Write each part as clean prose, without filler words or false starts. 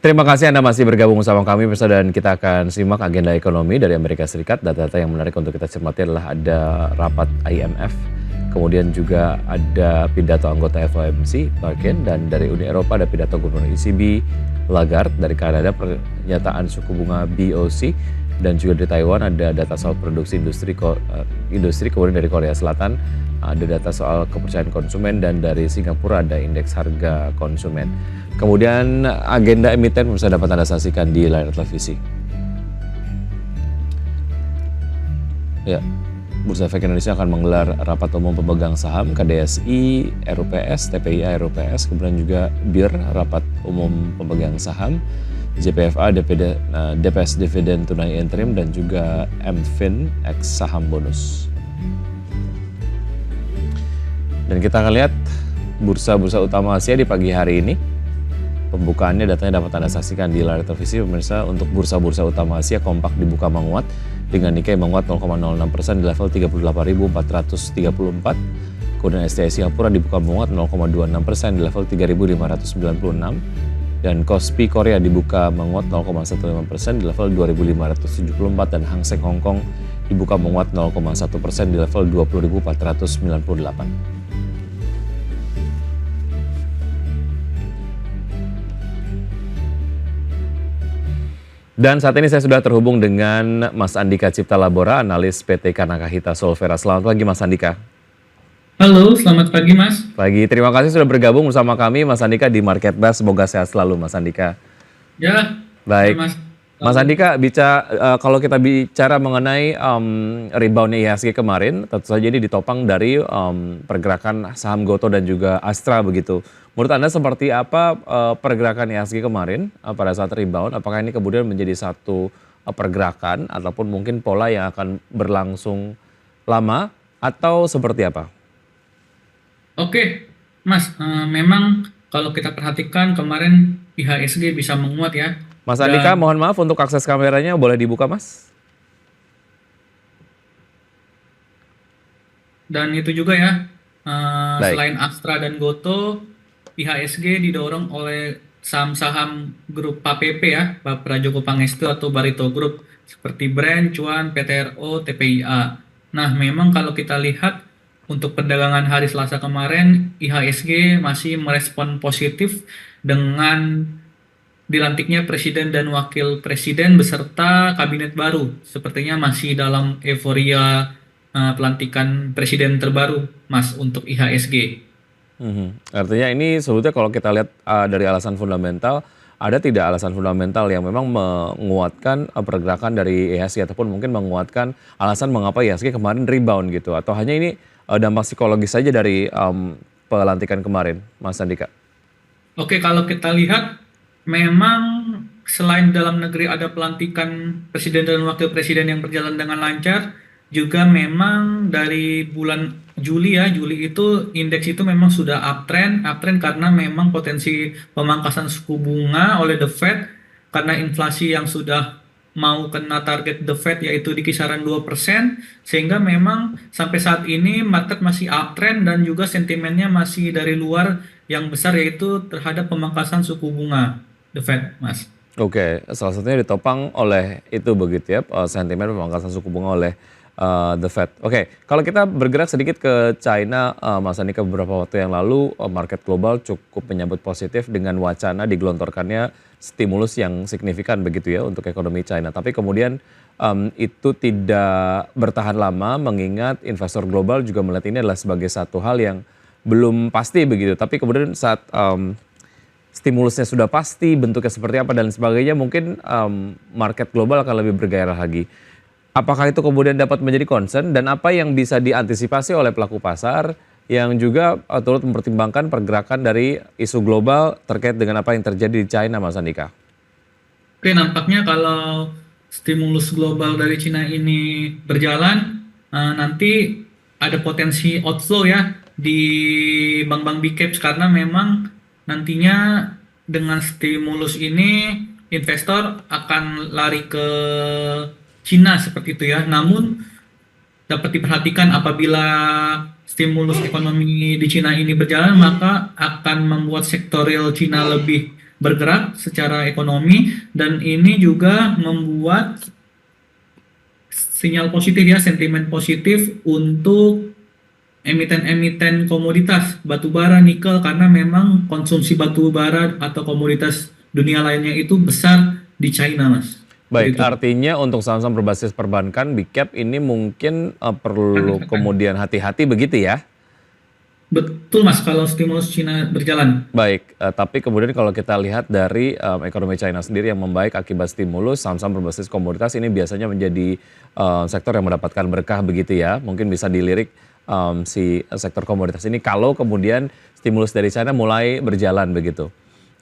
Terima kasih Anda masih bergabung bersama kami pemirsa dan kita akan simak agenda ekonomi dari Amerika Serikat. Data-data yang menarik untuk kita cermati adalah ada rapat IMF, kemudian juga ada pidato anggota FOMC, Markin, dan dari Uni Eropa ada pidato Gubernur ECB, Lagarde, dari Kanada pernyataan suku bunga BOC, dan juga dari Taiwan ada data soal produksi industri, kemudian dari Korea Selatan ada data soal kepercayaan konsumen, dan dari Singapura ada indeks harga konsumen. Kemudian agenda emiten bisa dapat Anda saksikan di layar televisi. Ya, Bursa Efek Indonesia akan menggelar rapat umum pemegang saham KDSI, RUPS, TPIA, RUPS, kemudian juga BIR, rapat umum pemegang saham, JPFA, DPS dividen tunai interim, dan juga MFIN X saham bonus. Dan kita akan lihat bursa-bursa utama Asia di pagi hari ini. Pembukaannya datanya dapat Anda saksikan di layar televisi pemirsa. Untuk bursa-bursa utama Asia kompak dibuka menguat dengan Nikkei menguat 0,06% di level 38.434. Kemudian STI Singapura dibuka menguat 0,26% di level 3.596. Dan Kospi Korea dibuka menguat 0,15% di level 2.574 dan Hang Seng Hong Kong dibuka menguat 0,1% di level 20.498. Dan saat ini saya sudah terhubung dengan Mas Andika Cipta Labora, analis PT Kanakahita Solvera. Selamat pagi Mas Andika. Halo, selamat pagi Mas. Pagi, terima kasih sudah bergabung bersama kami Mas Andika di Market Buzz. Semoga sehat selalu Mas Andika. Ya, Baik, Mas. Mas Andika, kalau kita bicara mengenai reboundnya IHSG kemarin, tentu saja ini ditopang dari pergerakan saham Gotoh dan juga Astra begitu. Menurut Anda seperti apa pergerakan IHSG kemarin pada saat rebound? Apakah ini kemudian menjadi satu pergerakan ataupun mungkin pola yang akan berlangsung lama atau seperti apa? Oke, Mas. Memang kalau kita perhatikan kemarin IHSG bisa menguat ya. Mas Andika, Dan mohon maaf untuk akses kameranya boleh dibuka Mas? dan itu juga ya. Baik. Selain Astra dan Gotoh, IHSG didorong oleh saham-saham grup PAPP ya, Prajogo Pangestu atau Barito Group seperti Brand, Cuan, PTRO, TPIA. Nah, memang kalau kita lihat untuk perdagangan hari Selasa kemarin, IHSG masih merespon positif dengan dilantiknya Presiden dan Wakil Presiden beserta kabinet baru. Sepertinya masih dalam euforia pelantikan Presiden terbaru, Mas, untuk IHSG. Artinya ini sebetulnya kalau kita lihat dari alasan fundamental, ada tidak alasan fundamental yang memang menguatkan pergerakan dari IHSG ataupun mungkin menguatkan alasan mengapa IHSG kemarin rebound gitu, atau hanya ini dampak psikologis saja dari pelantikan kemarin, Mas Andika? Oke, kalau kita lihat memang selain dalam negeri ada pelantikan presiden dan wakil presiden yang berjalan dengan lancar, juga memang dari bulan Juli ya, Juli itu indeks itu memang sudah uptrend karena memang potensi pemangkasan suku bunga oleh The Fed karena inflasi yang sudah mau kena target The Fed yaitu di kisaran 2%, sehingga memang sampai saat ini market masih uptrend dan juga sentimennya masih dari luar yang besar yaitu terhadap pemangkasan suku bunga The Fed, Mas. Oke, salah satunya ditopang oleh itu begitu ya, sentimen pemangkasan suku bunga oleh The Fed. Oke, kalau kita bergerak sedikit ke China, Mas Andika, beberapa waktu yang lalu market global cukup menyambut positif dengan wacana digelontorkannya stimulus yang signifikan begitu ya untuk ekonomi China. Tapi kemudian itu tidak bertahan lama mengingat investor global juga melihat ini adalah sebagai satu hal yang belum pasti begitu. Tapi kemudian saat stimulusnya sudah pasti, bentuknya seperti apa dan sebagainya, mungkin market global akan lebih bergairah lagi. Apakah itu kemudian dapat menjadi concern dan apa yang bisa diantisipasi oleh pelaku pasar yang juga turut mempertimbangkan pergerakan dari isu global terkait dengan apa yang terjadi di China, Mas Andika? Oke, nampaknya kalau stimulus global dari Cina ini berjalan, nanti ada potensi outflow ya di bank-bank big caps karena memang nantinya dengan stimulus ini investor akan lari ke Cina seperti itu ya. Namun dapat diperhatikan apabila stimulus ekonomi di Cina ini berjalan, maka akan membuat sektor real Cina lebih bergerak secara ekonomi, dan ini juga membuat sinyal positif ya, sentimen positif untuk emiten-emiten komoditas batubara, nikel, karena memang konsumsi batubara atau komoditas dunia lainnya itu besar di China, Mas. Baik, Begitu. artinya untuk saham-saham berbasis perbankan, big cap ini mungkin perlu kemudian hati-hati begitu ya? Betul, Mas, kalau stimulus Cina berjalan. Baik, tapi kemudian kalau kita lihat dari ekonomi China sendiri yang membaik akibat stimulus, saham-saham berbasis komoditas ini biasanya menjadi sektor yang mendapatkan berkah begitu ya. Mungkin bisa dilirik si sektor komoditas ini kalau kemudian stimulus dari China mulai berjalan begitu.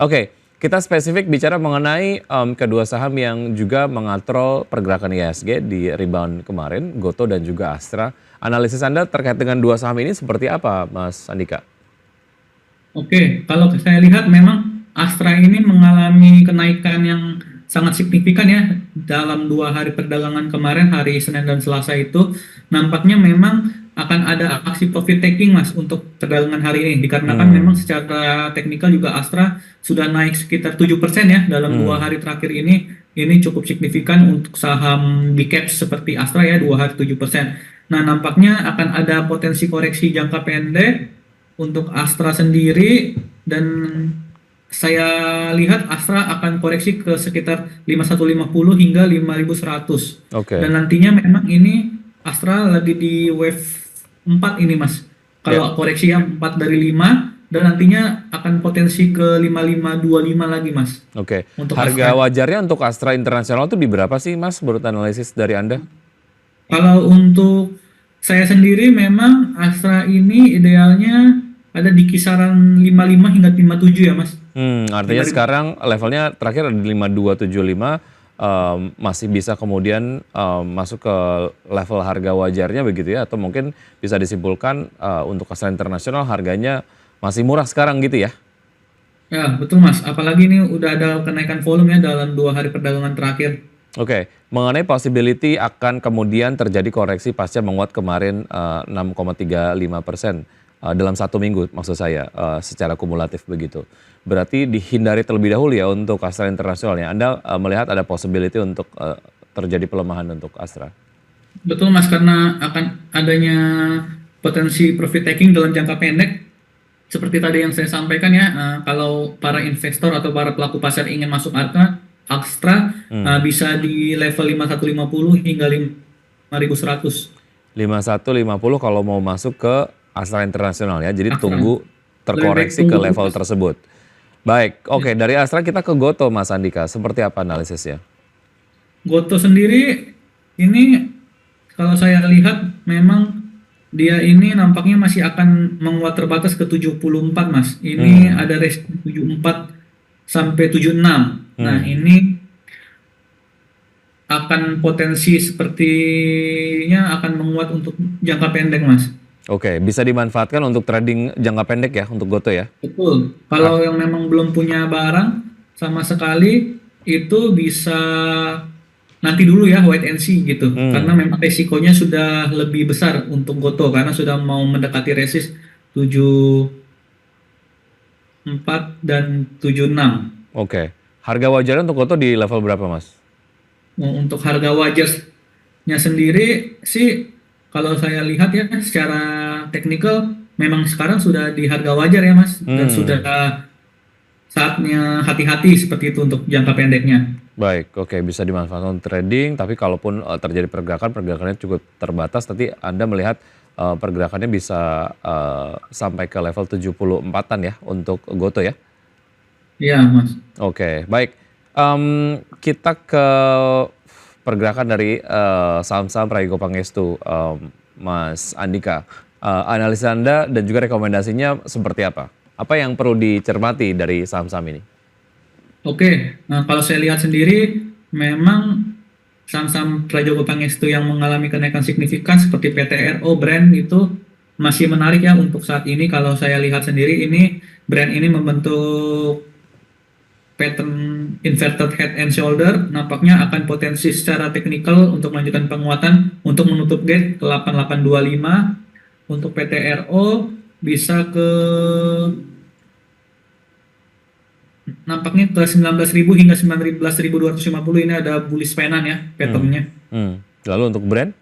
Oke, kita spesifik bicara mengenai kedua saham yang juga mengatrol pergerakan IHSG di rebound kemarin, Gotoh dan juga Astra. Analisis Anda terkait dengan dua saham ini seperti apa, Mas Andika? Oke, kalau saya lihat memang Astra ini mengalami kenaikan yang sangat signifikan ya dalam 2 hari perdagangan kemarin, hari Senin dan Selasa itu nampaknya memang akan ada aksi profit taking, Mas, untuk perdagangan hari ini, dikarenakan memang Hmm, secara teknikal juga Astra sudah naik sekitar 7% ya dalam 2 hari terakhir ini. Ini cukup signifikan untuk saham big cap seperti Astra ya, 2 hari 7%. Nah, nampaknya akan ada potensi koreksi jangka pendek untuk Astra sendiri, dan saya lihat Astra akan koreksi ke sekitar 5150 hingga 5100. oke, Dan nantinya memang ini Astra lagi di wave 4 ini, Mas. ya. Kalau koreksi yang 4 dari 5, dan nantinya akan potensi ke 5525 lagi, Mas, Oke, untuk harga Astra. wajarnya untuk Astra Internasional itu di berapa sih, Mas, menurut analisis dari Anda? Kalau untuk saya sendiri memang Astra ini idealnya ada di kisaran 55 hingga 57 ya, Mas. Artinya 5.000. sekarang levelnya terakhir ada di 5275, masih bisa kemudian masuk ke level harga wajarnya begitu ya? Atau mungkin bisa disimpulkan untuk Astra Internasional harganya masih murah sekarang gitu ya? Ya, betul, Mas. Apalagi ini udah ada kenaikan volume ya dalam 2 hari perdagangan terakhir. Oke, mengenai possibility akan kemudian terjadi koreksi pasca menguat kemarin 6,35% dalam 1 minggu maksud saya secara kumulatif begitu. Berarti dihindari terlebih dahulu ya untuk Astra Internasional ya. Anda melihat ada possibility untuk terjadi pelemahan untuk Astra. Betul, Mas, karena akan adanya potensi profit taking dalam jangka pendek. Seperti tadi yang saya sampaikan ya, kalau para investor atau para pelaku pasar ingin masuk Astra, Hmm. bisa di level 5150 hingga 5100. 5150 kalau mau masuk ke Astra Internasional ya. Jadi Astra. tunggu Lebih baik terkoreksi ke tunggu dulu, level Mas. tersebut. Baik, Ya. oke dari Astra kita ke Goto Mas Andika. Seperti apa analisisnya? Goto sendiri ini kalau saya lihat memang dia ini nampaknya masih akan menguat terbatas ke 74, Mas. Ini Hmm. ada resistance 74 sampai 76. Nah, Hmm. ini akan potensi sepertinya akan menguat untuk jangka pendek, Mas. Oke, bisa dimanfaatkan untuk trading jangka pendek ya untuk Goto ya? Betul. Kalau yang memang belum punya barang sama sekali, itu bisa nanti dulu ya, wait and see gitu. Karena Hmm. memang resikonya sudah lebih besar untuk Goto karena sudah mau mendekati resist 74 dan 76. Oke. Harga wajarnya untuk Goto di level berapa Mas? Untuk harga wajarnya sendiri sih, kalau saya lihat ya secara teknikal memang sekarang sudah di harga wajar ya, Mas, dan sudah Hmm. saatnya hati-hati seperti itu untuk jangka pendeknya. Baik, oke bisa dimanfaatkan untuk trading, tapi kalaupun terjadi pergerakan, pergerakannya cukup terbatas, nanti Anda melihat pergerakannya bisa sampai ke level 74-an ya untuk Goto ya? Iya, Mas. Oke, baik. Kita ke pergerakan dari saham-saham Prayogo Pangestu, Mas Andika. Analisa Anda dan juga rekomendasinya seperti apa? Apa yang perlu dicermati dari saham-saham ini? Oke, nah kalau saya lihat sendiri memang saham-saham Prajogo Pangestu yang mengalami kenaikan signifikan seperti PTRO brand itu masih menarik ya untuk saat ini. Kalau saya lihat sendiri ini brand ini membentuk pattern inverted head and shoulder, nampaknya akan potensi secara teknikal untuk melanjutkan penguatan untuk menutup gap ke 8825. Untuk PTRO bisa ke nampaknya ke 19.000 hingga 19.250 ini ada bullish penan ya patternnya. Lalu untuk brand?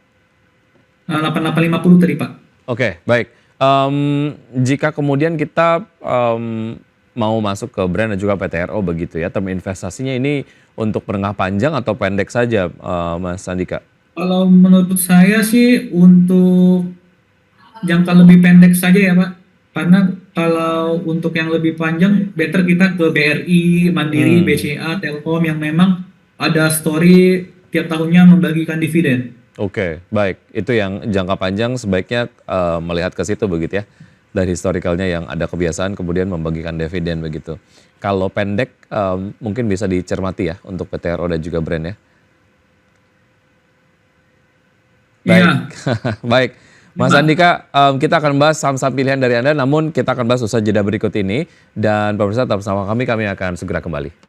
8850 tadi Pak. Oke, baik. Jika kemudian kita mau masuk ke brand dan juga PTRO begitu ya, term investasinya ini untuk menengah panjang atau pendek saja, Mas Andika? Kalau menurut saya sih untuk jangka lebih pendek saja ya Pak. Karena kalau untuk yang lebih panjang, better kita ke BRI, Mandiri, Hmm. BCA, Telkom yang memang ada story tiap tahunnya membagikan dividen. Oke, baik. Itu yang jangka panjang sebaiknya melihat ke situ begitu ya. Dari historikalnya yang ada kebiasaan kemudian membagikan dividen begitu. Kalau pendek mungkin bisa dicermati ya untuk PTRO dan juga brand ya. Baik, Iya, baik. ini Mas Pak. Andika, kita akan bahas saham-saham pilihan dari Anda, namun kita akan bahas usaha jeda berikut ini. Dan pemirsa tetap bersama kami akan segera kembali.